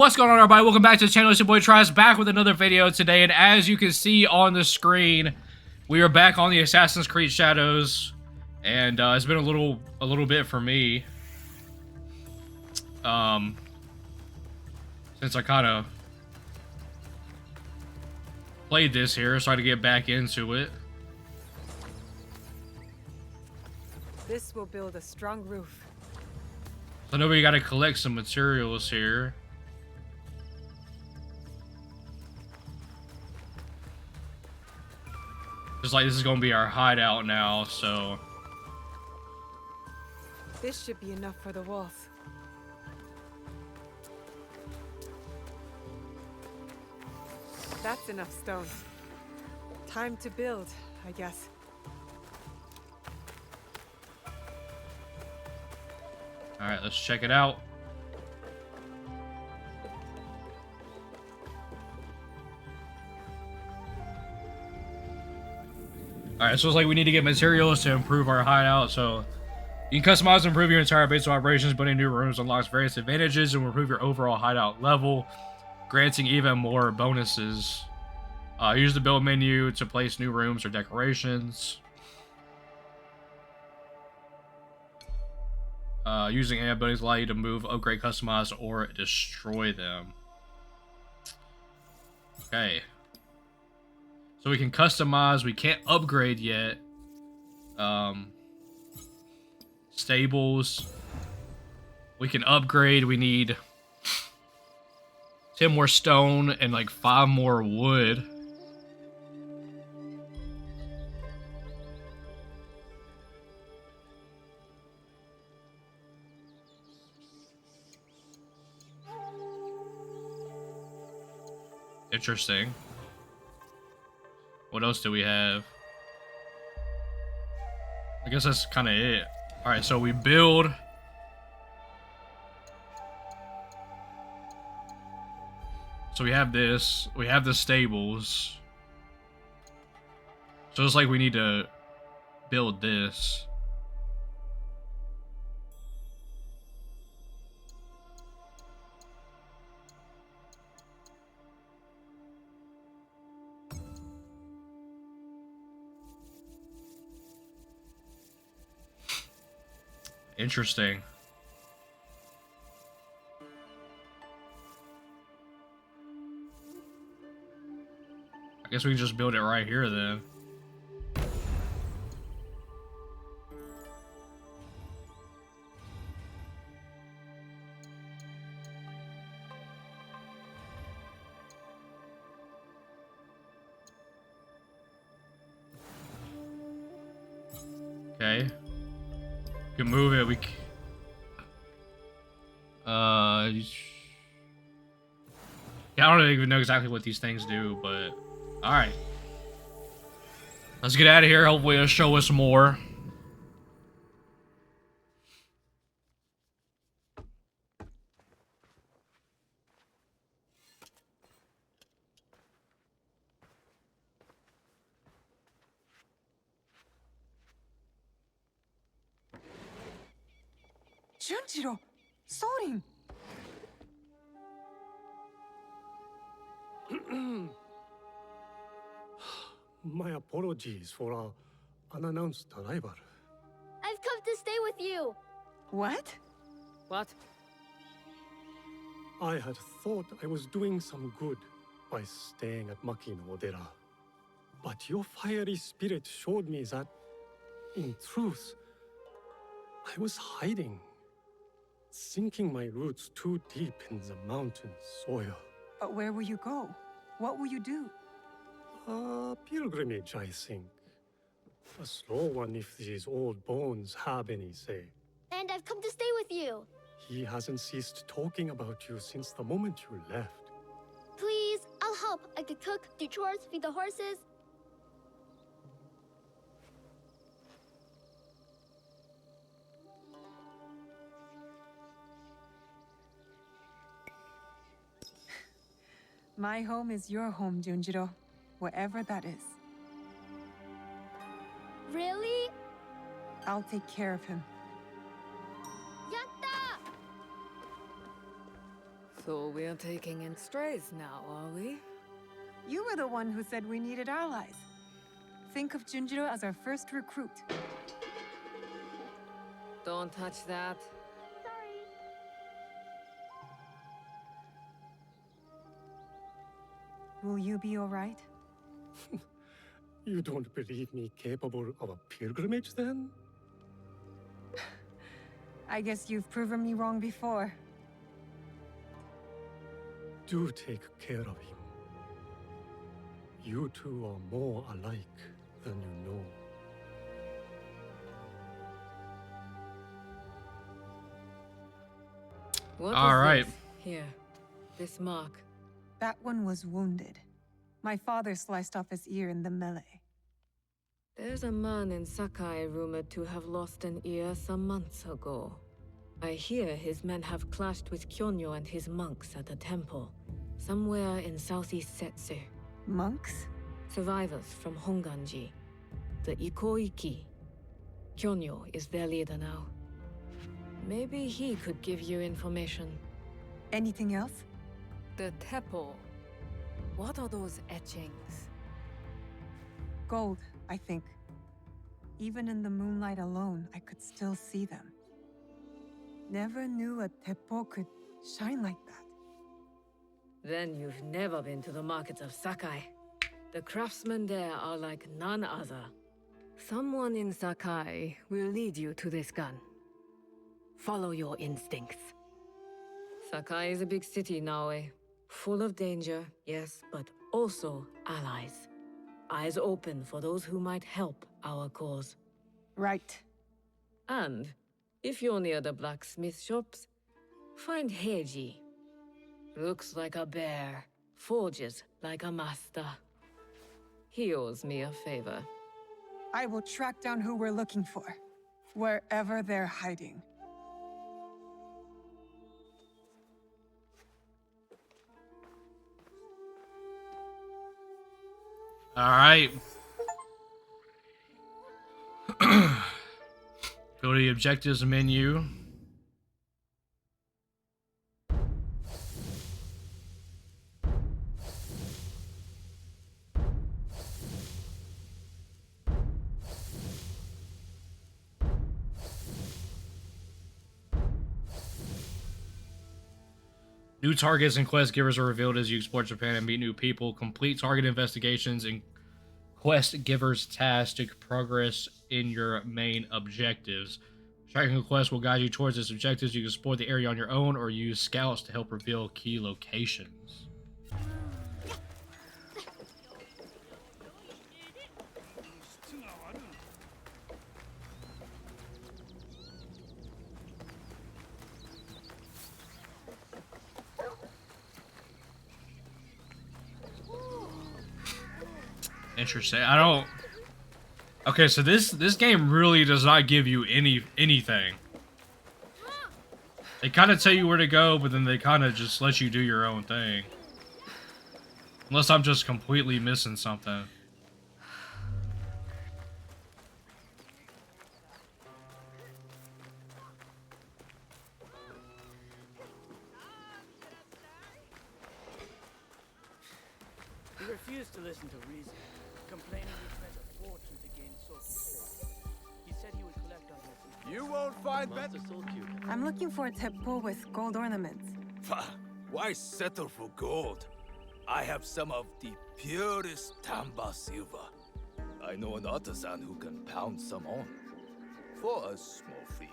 What's going on, everybody? Welcome back to the channel. It's your boy Tries back with another video today, and as you can see on the screen, we are back on the Assassin's Creed Shadows, and it's been a little bit for me, since I kind of played this here, so I had to get back into it. This will build a strong roof. So I know we got to collect some materials here. Just like this is gonna be our hideout now, so This should be enough for the walls. That's enough stone. Time to build, I guess. alright, let's check it out. Alright, so it's like we need to get materials to improve our hideout, so you can customize and improve your entire base of operations. Building new rooms unlocks various advantages and will improve your overall hideout level, granting even more bonuses. Use the build menu to place new rooms or decorations. Using AI abilities allow you to move, upgrade, customize, or destroy them. Okay. So we can customize, we can't upgrade yet. Stables. We can upgrade, we need 10 more stone and like 5 more wood. Interesting. What else do we have? I guess that's kind of it. All right, so we build. So we have this. We have the stables. So it's like we need to build this. Interesting. I guess we can just build it right here then. Okay. We can move it. Yeah, I don't even know exactly what these things do, but all right. Let's get out of here. Hopefully it'll show us more. Junjiro! Sorin! My apologies for our unannounced arrival. I've come to stay with you. What? What? I had thought I was doing some good by staying at Makino Odera. But your fiery spirit showed me that, in truth, I was hiding, sinking my roots too deep in the mountain soil. But where will you go? What will you do? A pilgrimage, I think. A slow one if these old bones have any say. And I've come to stay with you. He hasn't ceased talking about you since the moment you left. Please, I'll help. I could cook, do chores, feed the horses. My home is your home, Junjiro. Wherever that is. Really? I'll take care of him. Yatta! So we're taking in strays now, are we? You were the one who said we needed allies. Think of Junjiro as our first recruit. Don't touch that. Sorry. Will you be alright? You don't believe me capable of a pilgrimage then? I guess you've proven me wrong before. Do take care of him. You two are more alike than you know. What All is right. this? Here. This mark. That one was wounded. My father sliced off his ear in the melee. There's a man in Sakai rumored to have lost an ear some months ago. I hear his men have clashed with Kyonyo and his monks at a temple, somewhere in southeast Setsu. Monks? Survivors from Honganji, the Ikoiki. Kyonyo is their leader now. Maybe he could give you information. Anything else? The Teppo. What are those etchings? Gold, I think. Even in the moonlight alone, I could still see them. Never knew a teppo could shine like that. Then you've never been to the markets of Sakai. The craftsmen there are like none other. Someone in Sakai will lead you to this gun. Follow your instincts. Sakai is a big city now, full of danger, yes, but also allies. Eyes open for those who might help our cause. Right. And if you're near the blacksmith shops, find Heiji. Looks like a bear, forges like a master. He owes me a favor. I will track down who we're looking for, wherever they're hiding. All right. Go to the objectives menu. New targets and quest givers are revealed as you explore Japan and meet new people. Complete target investigations and quest givers tasks to progress in your main objectives. Tracking a quest will guide you towards its objectives. You can explore the area on your own or use scouts to help reveal key locations. Interesting. I don't. Okay, so this game really does not give you anything. They kind of tell you where to go, but then they kind of just let you do your own thing. Unless I'm just completely missing something. He refused to listen to reason, complaining he spent a fortune to gain Soulcube trade. He said he would collect on this. You won't find better. Master Soulcube. I'm looking for a teppo with gold ornaments. Why settle for gold? I have some of the purest Tamba silver. I know an artisan who can pound some on for a small fee.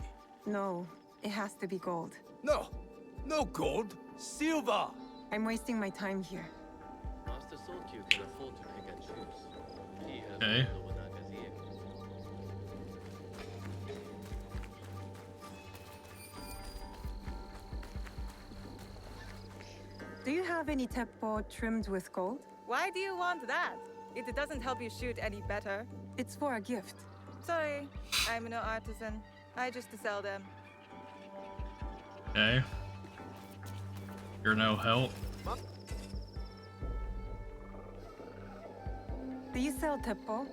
No, it has to be gold. No, no gold, silver. I'm wasting my time here. Master Soulcube can afford to pick and choose. He has Okay. Nobunaga's ear. Do you have any teppo trimmed with gold? Why do you want that? It doesn't help you shoot any better. It's for a gift. Sorry, I'm no artisan. I just sell them. Okay. You're no help. Do you sell teppo?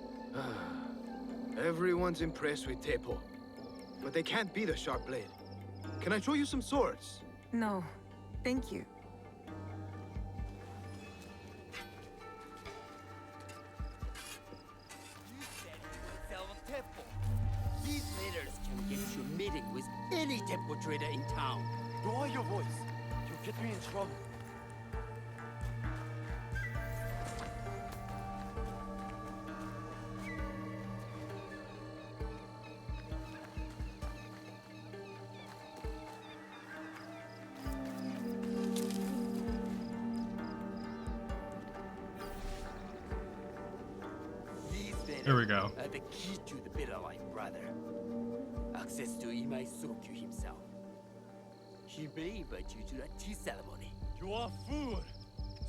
Everyone's impressed with Teppo, but they can't beat a sharp blade. Can I show you some swords? No, thank you. any temple trader in town. Lower your voice. You'll get me in trouble. Here we go. The key to the bitter life, brother. Access to Imai Sokyu himself. He may invite you to a tea ceremony. You are a fool!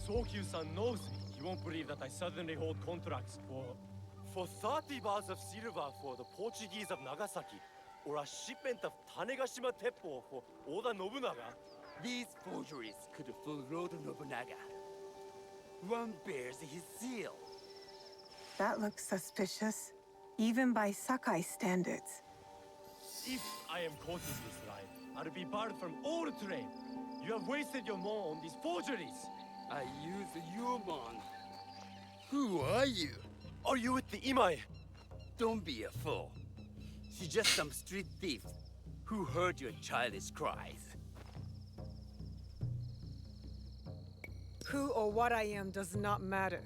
Sokyu-san knows me. He won't believe that I suddenly hold contracts for 30 bars of silver for the Portuguese of Nagasaki, or a shipment of Tanegashima Teppo for Oda Nobunaga. These forgeries could fool Lord Nobunaga. One bears his seal. That looks suspicious, even by Sakai standards. If I am caught in this lie, I'll be barred from all trade. You have wasted your mon on these forgeries. I use your mon. Who are you? Are you with the Imai? Don't be a fool. She's just some street thief who heard your childish cries. Who or what I am does not matter.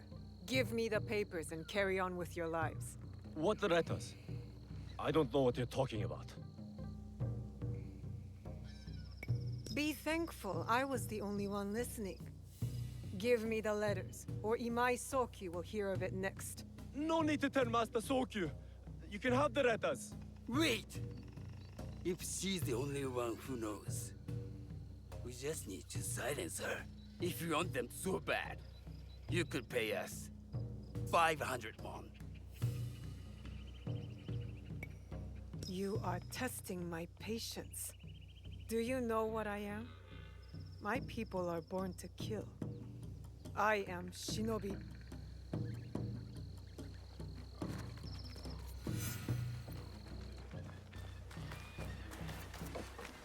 Give me the papers and carry on with your lives. What letters? I don't know what you're talking about. Be thankful I was the only one listening. Give me the letters, or Imai Sokyu will hear of it next. No need to tell Master Sokyu. You can have the letters. Wait! If she's the only one who knows, we just need to silence her. If you want them so bad, you could pay us 500 won. You are testing my patience. Do you know what I am? My people are born to kill. I am Shinobi.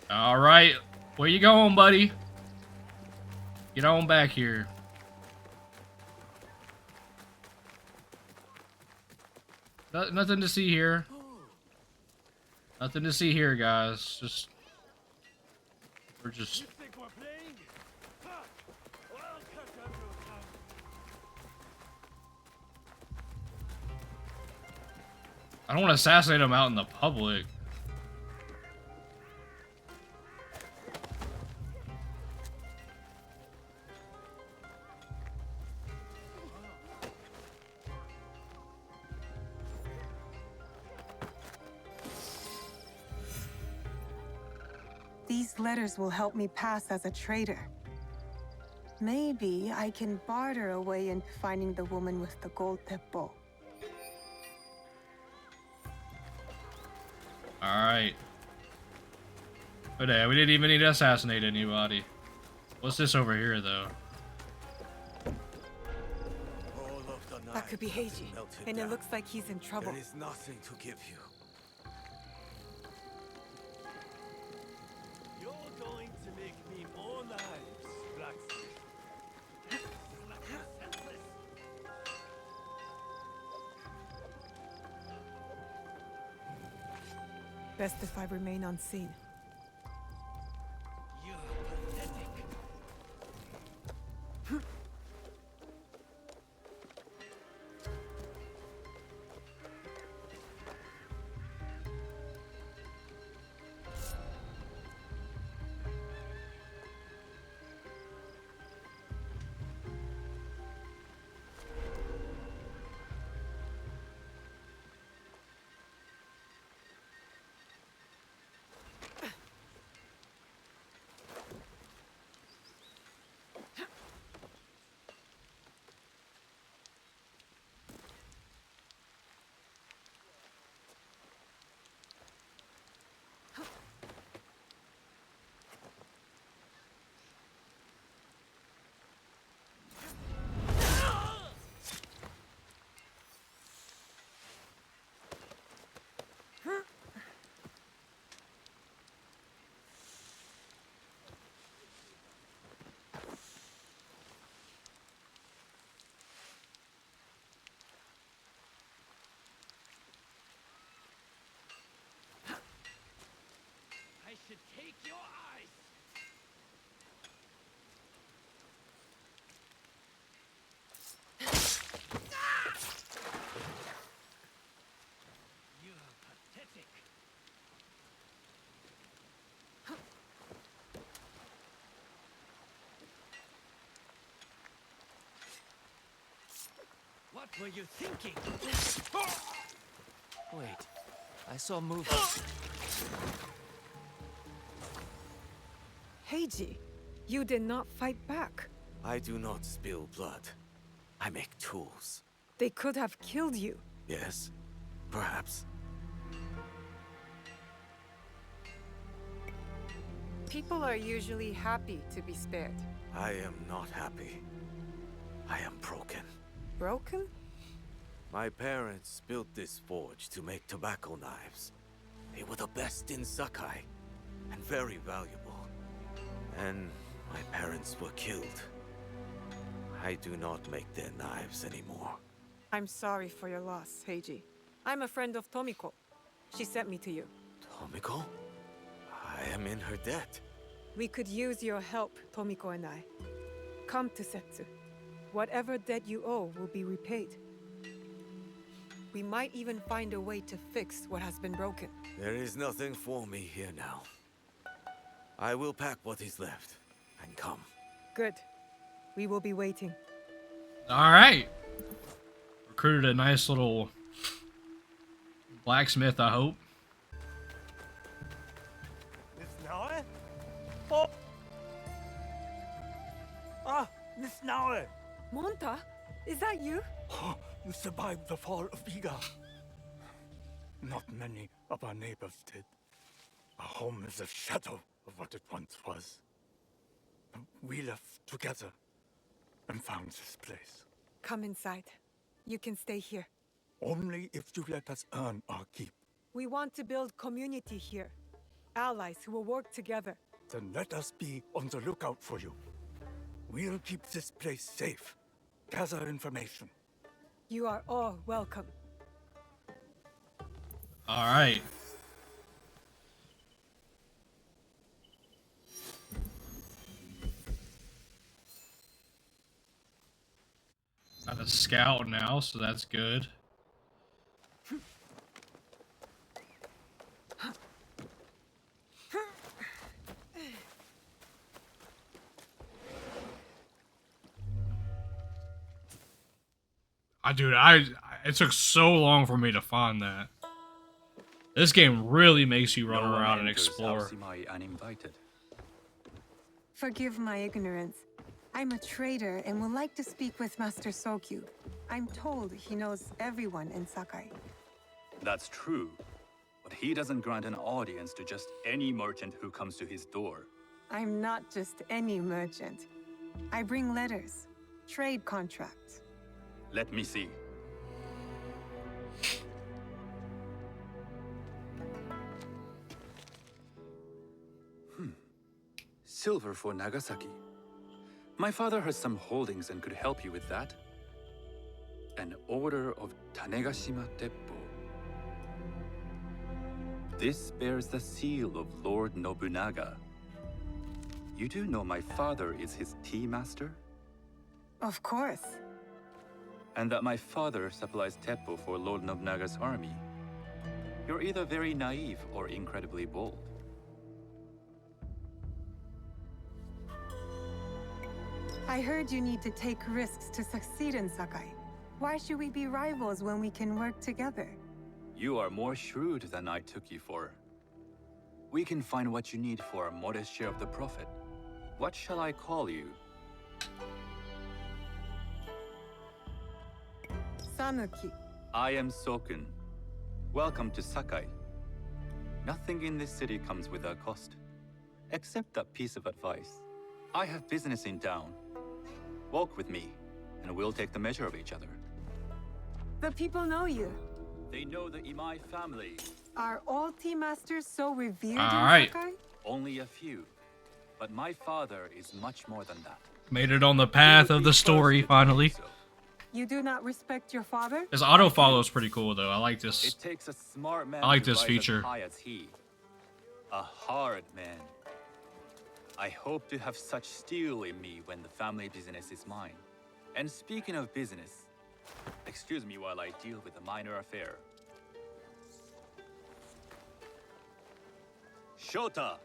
All right, where you going, buddy? Get on back here. Nothing to see here. Nothing to see here, guys. We're just. You think we're playing? Ha! Well, I'll cut down your tongue. I don't want to assassinate him out in the public. These letters will help me pass as a traitor. Maybe I can barter a way into finding the woman with the gold teppo. Alright. But yeah, we didn't even need to assassinate anybody. What's this over here, though? That could be Heiji, and it looks like he's in trouble. There is nothing to give you. You're going to make me more knives, blacksmith. Best if I remain unseen. You're pathetic. were you thinking? Wait, I saw movement. Heiji, you did not fight back. I do not spill blood. I make tools. They could have killed you. Yes, perhaps. People are usually happy to be spared. I am not happy. I am broken. Broken? My parents built this forge to make tobacco knives. They were the best in Sakai, and very valuable. And my parents were killed. I do not make their knives anymore. I'm sorry for your loss, Heiji. I'm a friend of Tomiko. She sent me to you. Tomiko? I am in her debt. We could use your help, Tomiko and I. Come to Setsu. Whatever debt you owe will be repaid. We might even find a way to fix what has been broken. There is nothing for me here now. I will pack what is left and come. Good. We will be waiting. All right. Recruited a nice little blacksmith, I hope. Miss Naue? Oh! Ah, Miss Naue! Monta, is that you? Oh, you survived the fall of Iga. Not many of our neighbors did. Our home is a shadow of what it once was. We left together and found this place. Come inside. You can stay here. Only if you let us earn our keep. We want to build community here. Allies who will work together. Then let us be on the lookout for you. We'll keep this place safe. Gather information. You are all welcome. All right. Got a scout now, so that's good. It took so long for me to find that. This game really makes you run around and explore. Uninvited. Forgive my ignorance. I'm a trader and would like to speak with Master Sokyu. I'm told he knows everyone in Sakai. That's true, but he doesn't grant an audience to just any merchant who comes to his door. I'm not just any merchant. I bring letters, trade contracts. Let me see. Silver for Nagasaki. My father has some holdings and could help you with that. An order of Tanegashima Teppo. This bears the seal of Lord Nobunaga. You do know my father is his tea master? Of course. And that my father supplies Teppo for Lord Nobunaga's army. You're either very naive or incredibly bold. I heard you need to take risks to succeed in Sakai. Why should we be rivals when we can work together? You are more shrewd than I took you for. We can find what you need for a modest share of the profit. What shall I call you? Sanuki. I am Sokun. Welcome to Sakai. Nothing in this city comes without cost. Except that piece of advice. I have business in town. Walk with me, and we'll take the measure of each other. The people know you. They know the Imai family. Are all tea masters so revered in Alright. Sakai? Only a few. But my father is much more than that. Made it on the path of the story, finally. You do not respect your father? This auto follow is pretty cool, though. I like this. It takes a smart man I like to this rise feature. as high as he. A hard man. I hope to have such steel in me when the family business is mine. And speaking of business, excuse me while I deal with a minor affair. Shota!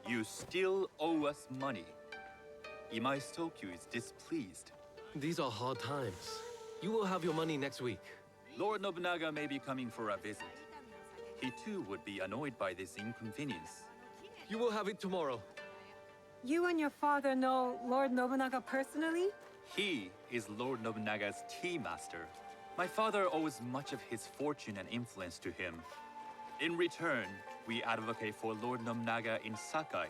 You still owe us money. Imai Sokyu is displeased. These are hard times. You will have your money next week. Lord Nobunaga may be coming for a visit. He too would be annoyed by this inconvenience. You will have it tomorrow. You and your father know Lord Nobunaga personally? He is Lord Nobunaga's tea master. My father owes much of his fortune and influence to him. In return, we advocate for Lord Nobunaga in Sakai.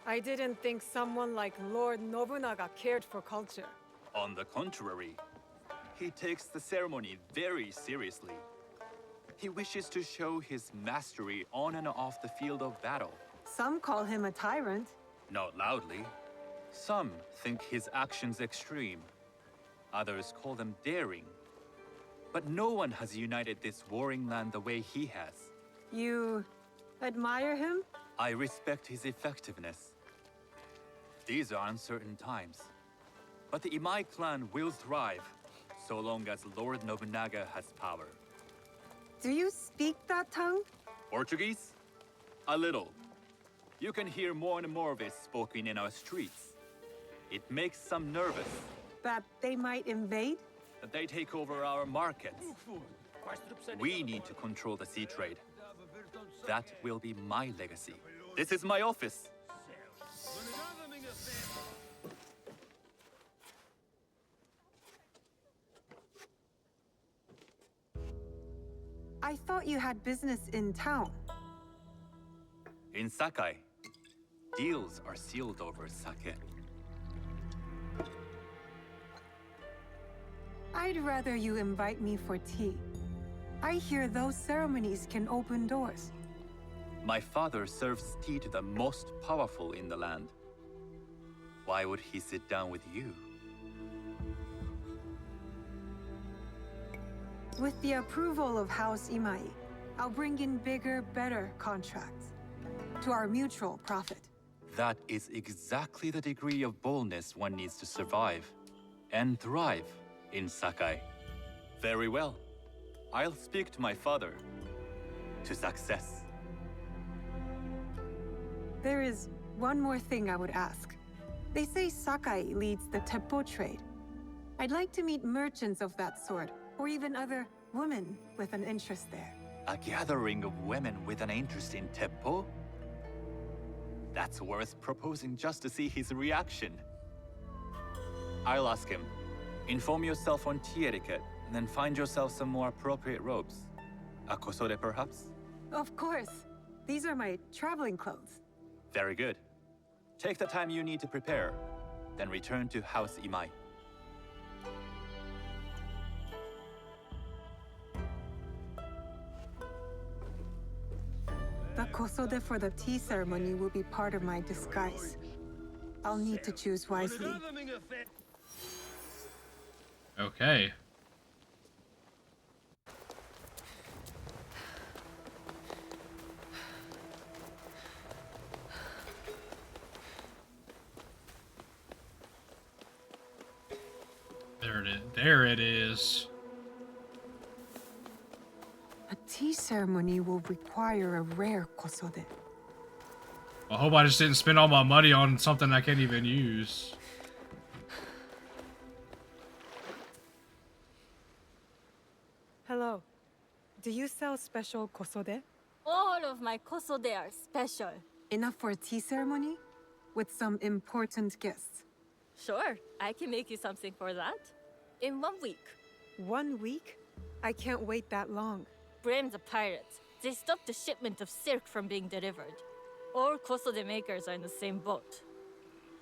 I didn't think someone like Lord Nobunaga cared for culture. On the contrary, he takes the ceremony very seriously. He wishes to show his mastery on and off the field of battle. Some call him a tyrant. Not loudly. Some think his actions extreme. Others call them daring. But no one has united this warring land the way he has. You admire him? I respect his effectiveness. These are uncertain times. But the Imai clan will thrive, so long as Lord Nobunaga has power. Do you speak that tongue? Portuguese? A little. You can hear more and more of it spoken in our streets. It makes some nervous. That they might invade? That they take over our markets. We need to control the sea trade. That will be my legacy. This is my office. I thought you had business in town. In Sakai, deals are sealed over sake. I'd rather you invite me for tea. I hear those ceremonies can open doors. My father serves tea to the most powerful in the land. Why would he sit down with you? With the approval of House Imai, I'll bring in bigger, better contracts. To our mutual profit. That is exactly the degree of boldness one needs to survive and thrive in Sakai. Very well. I'll speak to my father. To success. There is one more thing I would ask. They say Sakai leads the Teppo trade. I'd like to meet merchants of that sort, or even other women with an interest there. A gathering of women with an interest in Teppo? That's worth proposing just to see his reaction. I'll ask him. Inform yourself on tea etiquette, and then find yourself some more appropriate robes. A kosode, perhaps? Of course. These are my traveling clothes. Very good. Take the time you need to prepare, then return to House Imai. The kosode for the tea ceremony will be part of my disguise. I'll need to choose wisely. Okay. There it is. There it is. A tea ceremony will require a rare kosode. I hope I just didn't spend all my money on something I can't even use. Hello. Do you sell special kosode? All of my kosode are special. Enough for a tea ceremony? With some important guests. Sure, I can make you something for that. In 1 week. 1 week? I can't wait that long. Blame the pirates. They stopped the shipment of silk from being delivered. All kosode makers are in the same boat.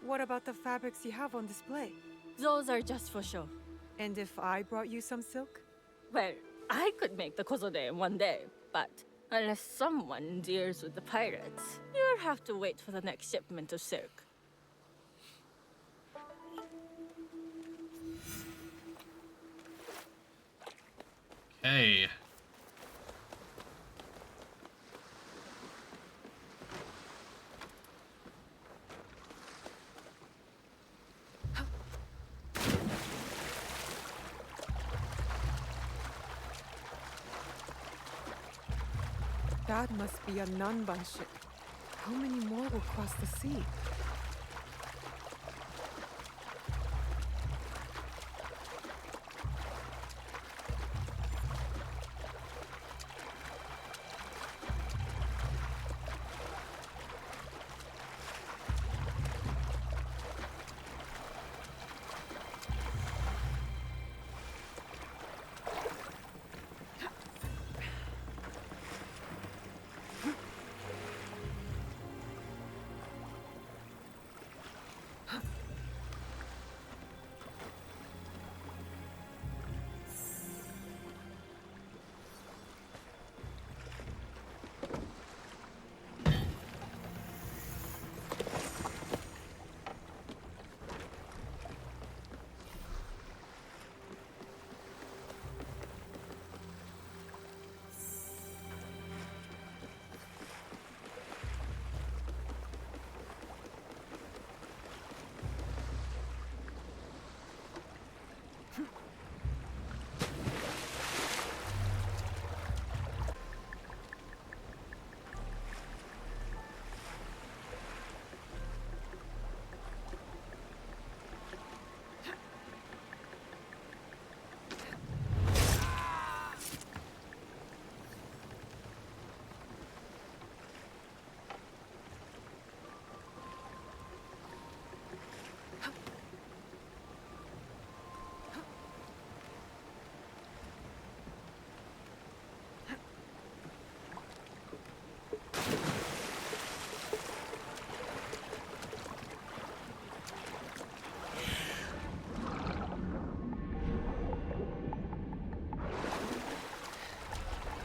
What about the fabrics you have on display? Those are just for show. And if I brought you some silk? Well, I could make the kosode in 1 day, but unless someone deals with the pirates, you'll have to wait for the next shipment of silk. Hey. That must be a Nanban ship. How many more will cross the sea?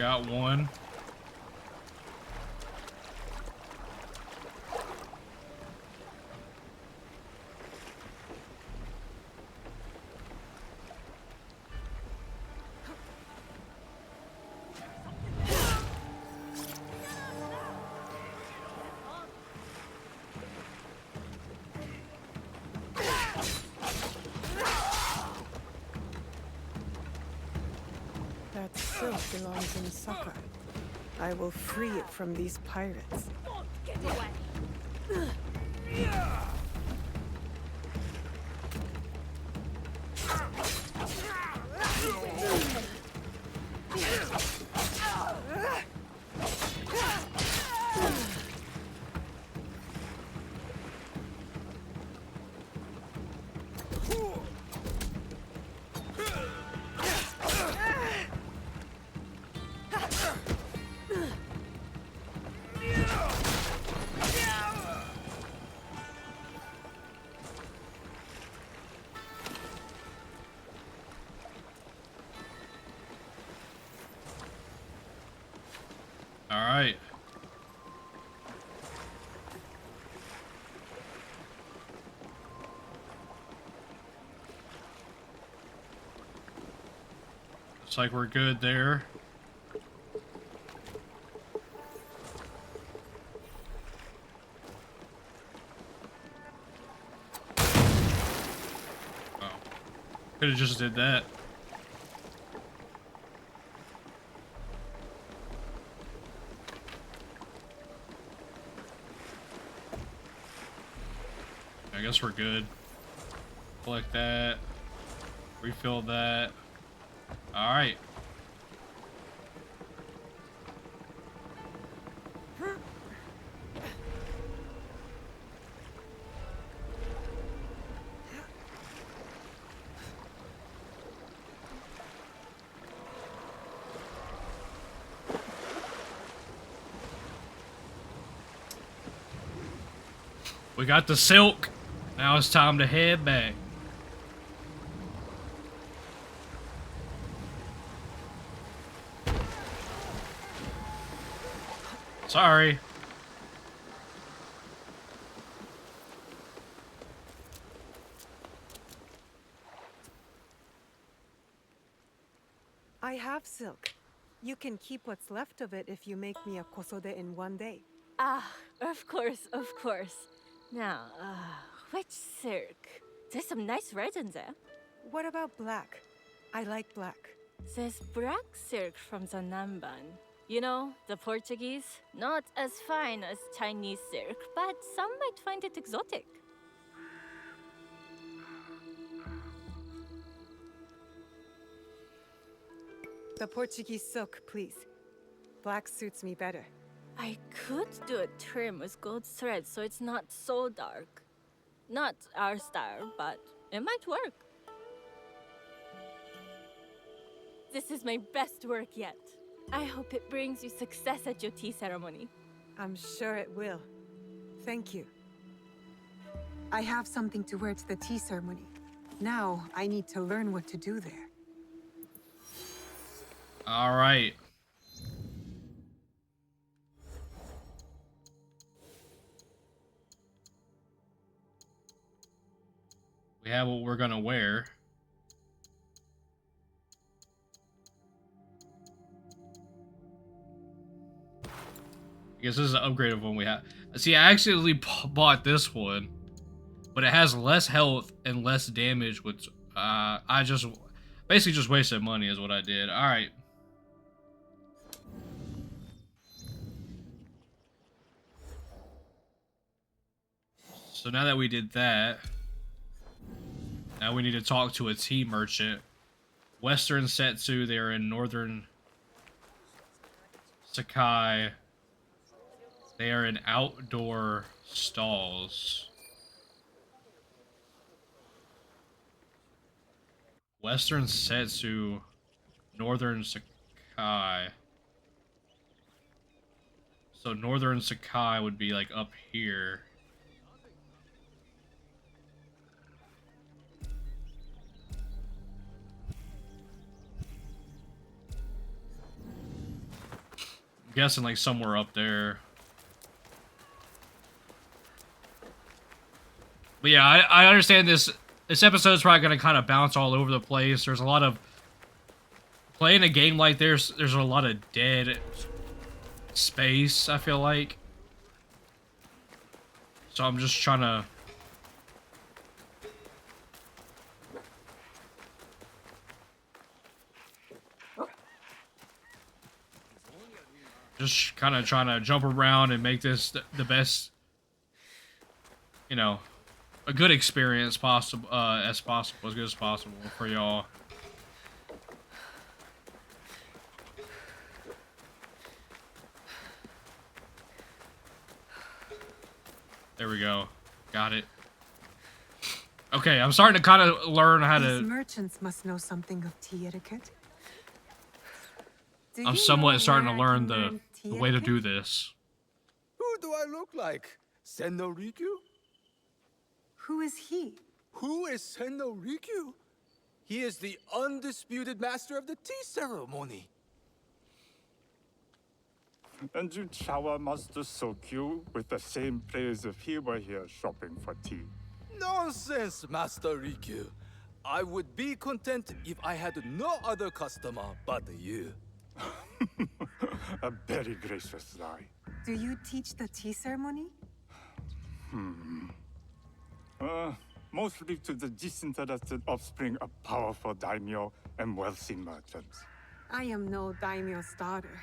Got one. That silk belongs in Sakai. I will free it from these pirates. Get away! All right. Looks like we're good there. Oh. Could have just did that. I guess we're good. Collect that. Refill that. Alright. We got the silk. Now it's time to head back. Sorry. I have silk. You can keep what's left of it if you make me a kosode in one day. Ah, of course, of course. Now, which silk? There's some nice red in there. What about black? I like black. There's black silk from the Namban. You know, the Portuguese. Not as fine as Chinese silk, but some might find it exotic. The Portuguese silk, please. Black suits me better. I could do a trim with gold thread so it's not so dark. Not our style, but it might work. This is my best work yet. I hope it brings you success at your tea ceremony. I'm sure it will. Thank you. I have something to wear to the tea ceremony. Now, I need to learn what to do there. All right. We have what we're gonna wear. I guess this is an upgrade of one we have. See, I actually bought this one, but it has less health and less damage, which I just basically just wasted money is what I did. All right. So now that we did that, now we need to talk to a tea merchant. Western Setsu, they are in northern Sakai. They are in outdoor stalls. Western Setsu, northern Sakai. So northern Sakai would be like up here. I'm guessing like somewhere up there. But yeah, I understand this episode's probably gonna kind of bounce all over the place. There's a lot of playing a game like this. There's a lot of dead space, I feel like. So I'm just trying to kind of trying to jump around and make this the best, you know, a good experience possible, as good as possible for y'all. There we go. Got it. Okay, I'm starting to kind of learn how These to... merchants must know something of tea etiquette. I'm somewhat starting to learn the way to do this. Who do I look like? Senno Rikyu? Who is he? Who is Senno Rikyu? He is the undisputed master of the tea ceremony. And you shower Master Sokyu with the same praise if he were here shopping for tea. Nonsense, Master Rikyu. I would be content if I had no other customer but you. A very gracious lie. Do you teach the tea ceremony? Mostly to the disinterested offspring of powerful daimyo and wealthy merchants. I am no daimyo's daughter.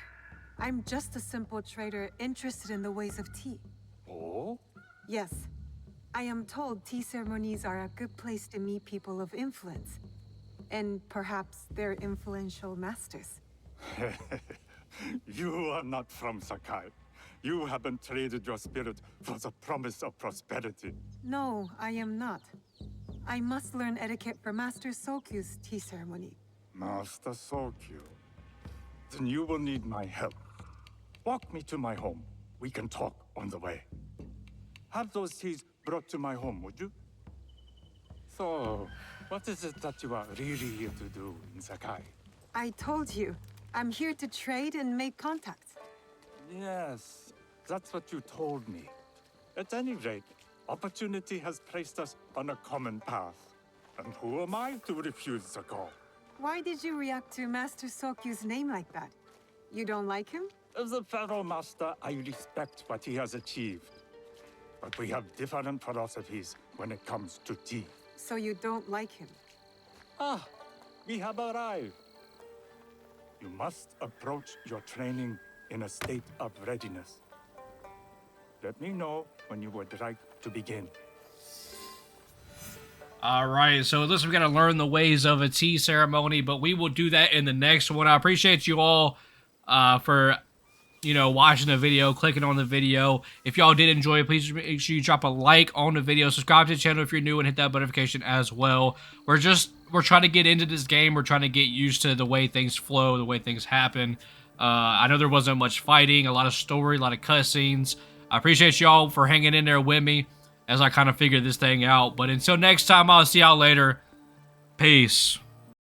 I'm just a simple trader interested in the ways of tea. Oh? Yes. I am told tea ceremonies are a good place to meet people of influence. And perhaps their influential masters. You are not from Sakai. You haven't traded your spirit for the promise of prosperity. No, I am not. I must learn etiquette for Master Sokyu's tea ceremony. Master Sokyu. Then you will need my help. Walk me to my home. We can talk on the way. Have those teas brought to my home, would you? So, what is it that you are really here to do in Sakai? I told you. I'm here to trade and make contacts. Yes, that's what you told me. At any rate, opportunity has placed us on a common path. And who am I to refuse the call? Why did you react to Master Sokyu's name like that? You don't like him? As a Pharaoh Master, I respect what he has achieved. But we have different philosophies when it comes to tea. So you don't like him? Ah, we have arrived. You must approach your training in a state of readiness. Let me know when you would like to begin. Alright, so listen, we gotta learn the ways of a tea ceremony, but we will do that in the next one. I appreciate you all for, you know, watching the video, clicking on the video. If y'all did enjoy it, please make sure you drop a like on the video, subscribe to the channel if you're new, and hit that notification as well. We're trying to get into this game. We're trying to get used to the way things flow, the way things happen. I know there wasn't much fighting, a lot of story, a lot of cutscenes. I appreciate y'all for hanging in there with me as I kind of figure this thing out. But until next time, I'll see y'all later. Peace.